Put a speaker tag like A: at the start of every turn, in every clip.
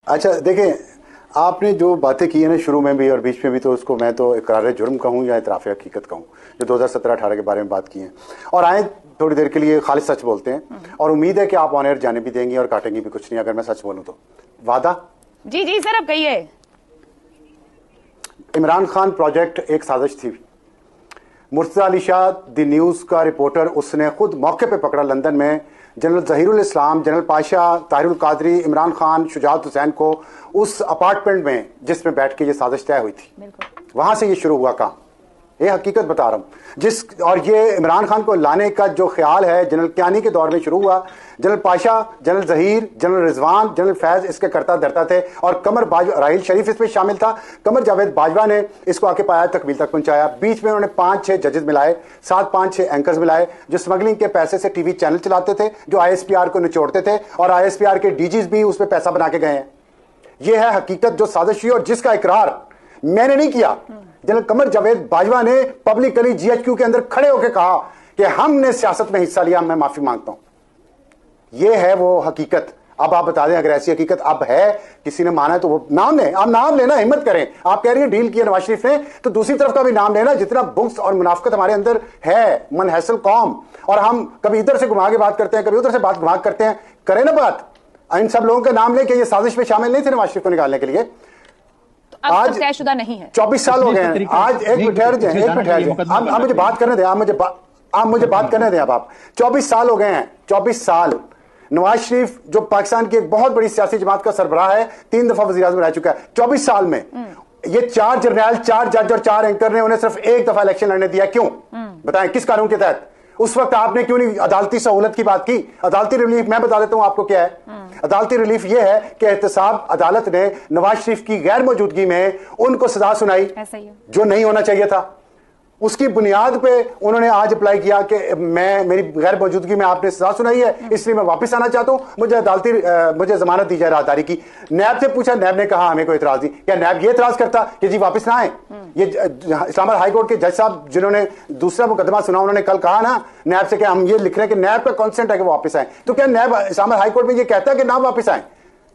A: अच्छा देखें, आपने जो बातें की है ना शुरू में भी और बीच में भी, तो उसको मैं तो इकरार जुर्म कहूँ या इतराफ़ हकीकत कहूँ, जो 2017-18 के बारे में बात की है। और आए थोड़ी देर के लिए खालिस सच बोलते हैं, और उम्मीद है कि आप ऑन एयर जाने भी देंगी और काटेंगी भी कुछ नहीं अगर मैं सच बोलूँ तो। वादा?
B: जी जी सर, अब कहिए।
A: इमरान खान प्रोजेक्ट एक साजिश थी। मुर्तज़ा अली शाह द न्यूज़ का रिपोर्टर, उसने खुद मौके पे पकड़ा लंदन में जनरल ज़हीरुल इस्लाम, जनरल पाशा, ताहिरुल कादरी, इमरान खान, शुजात हुसैन को उस अपार्टमेंट में जिसमें बैठ के ये साजिश तय हुई थी, वहां से ये शुरू हुआ काम। ये हकीकत बता रहा हूं। और ये इमरान खान को लाने का जो ख्याल है जनरल कियानी के दौर में शुरू हुआ। General Pasha, general Zaheer, general Rizwan, general Faiz इसके करता धरता थे, और कमर बाजवा, राहिल शरीफ इसमें शामिल था। कमर जावेद बाजवा ने इसको आके पाया तकमील तक पहुंचाया। बीच में उन्होंने 5-6 जजेस मिलाए, 5-6 एंकर्स मिलाए जो स्मगलिंग के पैसे से टीवी चैनल चलाते थे, जो ISPR को निचोड़ते थे, और ISPR के DGs भी उसमें पैसा बना के गए हैं। यह है हकीकत जो साजिश हुई, और जिसका इकरार मैंने नहीं किया, जनरल कमर जावेद बाजवा ने पब्लिकली GHQ के अंदर खड़े होकर कहा कि हमने सियासत में हिस्सा लिया, मैं माफी मांगता हूं। यह है वो हकीकत। अब आप बता दें अगर ऐसी हकीकत अब है, किसी ने माना है तो वो नाम लें। आप नाम लेना, हिम्मत करें। आप कह रही हैं डील किया नवाज शरीफ ने, तो दूसरी तरफ का भी नाम लेना। जितना बुग्स और मुनाफिकत हमारे अंदर है, मनहसल कौम, और हम कभी इधर से घुमा के बात करते हैं, कभी उधर से बात घुमा करते हैं, करें ना बात। इन सब लोगों का नाम लेके ये साजिश में शामिल नहीं थे नवाज शरीफ को निकालने के लिए।
B: आज तयशुदा नहीं है।
A: 24 साल हो गए हैं। आज एक मिनट ठहर जाए, आप मुझे बात करने दें, आप मुझे बात करने दें। अब आप 24 साल हो गए हैं, 24 साल। नवाज शरीफ जो पाकिस्तान की एक बहुत बड़ी सियासी जमात का सरबराह है, 3 दफा वज़ीर-ए-आज़म रह चुका है। 24 साल में ये 4 जर्नल, 4 जज और 4 एंकर ने उन्हें सिर्फ एक दफा इलेक्शन लड़ने दिया। क्यों बताएं, किस कानून के तहत? उस वक्त आपने क्यों नहीं अदालती सहूलत की बात की? अदालती रिलीफ मैं बता देता हूं आपको क्या है। अदालती रिलीफ यह है कि एहतसाब अदालत ने नवाज शरीफ की गैर मौजूदगी में उनको सजा सुनाई जो नहीं होना चाहिए था। उसकी बुनियाद पे उन्होंने आज अप्लाई किया कि मेरी गैर मौजूदगी में आपने सजा सुनाई है, इसलिए मैं वापस आना चाहता हूं, मुझे जमानत दी जाए राहदारी की। नैब से पूछा, नैब ने कहा हमें कोई इतराज नहीं। क्या नैब ये इतराज करता कि जी वापस ना आए? ये इस्लामाबाद हाई कोर्ट के जज साहब जिन्होंने दूसरा मुकदमा सुना, उन्होंने कल कहा ना नैब से कि हम ये लिख रहे हैं कि नैब का कॉन्सेंट है कि वापस आए। तो क्या नैब इस्लामाबाद हाई कोर्ट में ये कहता है कि ना वापस आए?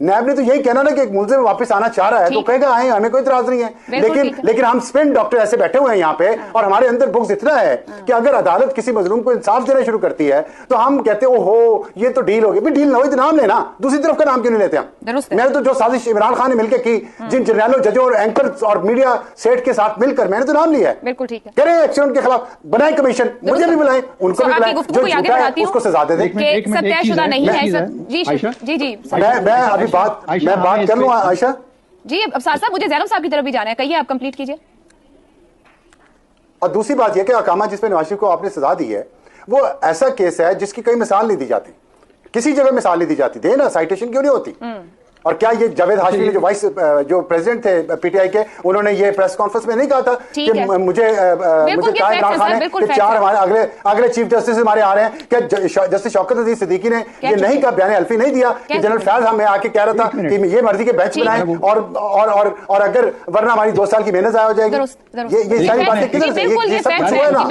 A: नैब ने तो यही कहना ना कि एक मुलजिम वापस आना चाह रहा है तो कहेगा आए, हमें कोई इतराज नहीं है। लेकिन हम स्पिन डॉक्टर ऐसे बैठे हुए हैं यहाँ पे, और हमारे अंदर बुग्स इतना है कि अगर अदालत किसी मजलूम को इंसाफ देना शुरू करती है तो हम कहते हैं ओहो ये तो डील हो गई। डील ना हो तो नाम लेना, दूसरी तरफ का नाम क्यों नहीं लेते हम? मैंने तो जो साजिश इमरान खान ने मिलकर की, जिन जर्नलों, जजों और एंकर्स और मीडिया सेट के साथ मिलकर, मैंने तो नाम लिया है।
B: बिल्कुल ठीक है,
A: करें एक्शन उनके खिलाफ, बनाए कमिशन, मुझे भी बुलाएं, उनको भी बुलाएं, जो झूठा है उसको सजा दे दें।
B: सत्याशुदा नहीं है जी जी।
A: मैं अभी बात कर लूं आयशा
B: जी। अब साहब मुझे जैनब साहब की तरफ भी जाना है, कहिए, आप कंप्लीट कीजिए।
A: और दूसरी बात यह कि अकामा जिसमें नवाज शरीफ को आपने सजा दी है वो ऐसा केस है जिसकी कई मिसाल नहीं दी जाती, किसी जगह मिसाल नहीं दी जाती। दे ना, साइटेशन क्यों नहीं होती? और क्या ये जावेद हाशमी ने जो प्रेसिडेंट थे PTI के, उन्होंने ये प्रेस कॉन्फ्रेंस में नहीं कहा था कि मुझे कहा इमरान खान है कि 4 हमारे अगले चीफ जस्टिस हमारे आ रहे हैं? क्या जस्टिस शौकत अजीज सिद्दीकी ने ये नहीं कहा, बयान हल्फी नहीं दिया कि जनरल फैज हमें आके कह रहा था कि ये मर्जी के बेंच बनाएं और अगर वरना हमारी 2 साल की मेहनत ज़ाया हो जाएगी? ये सारी बातें किधर से? ये सब कुछ हुआ ना।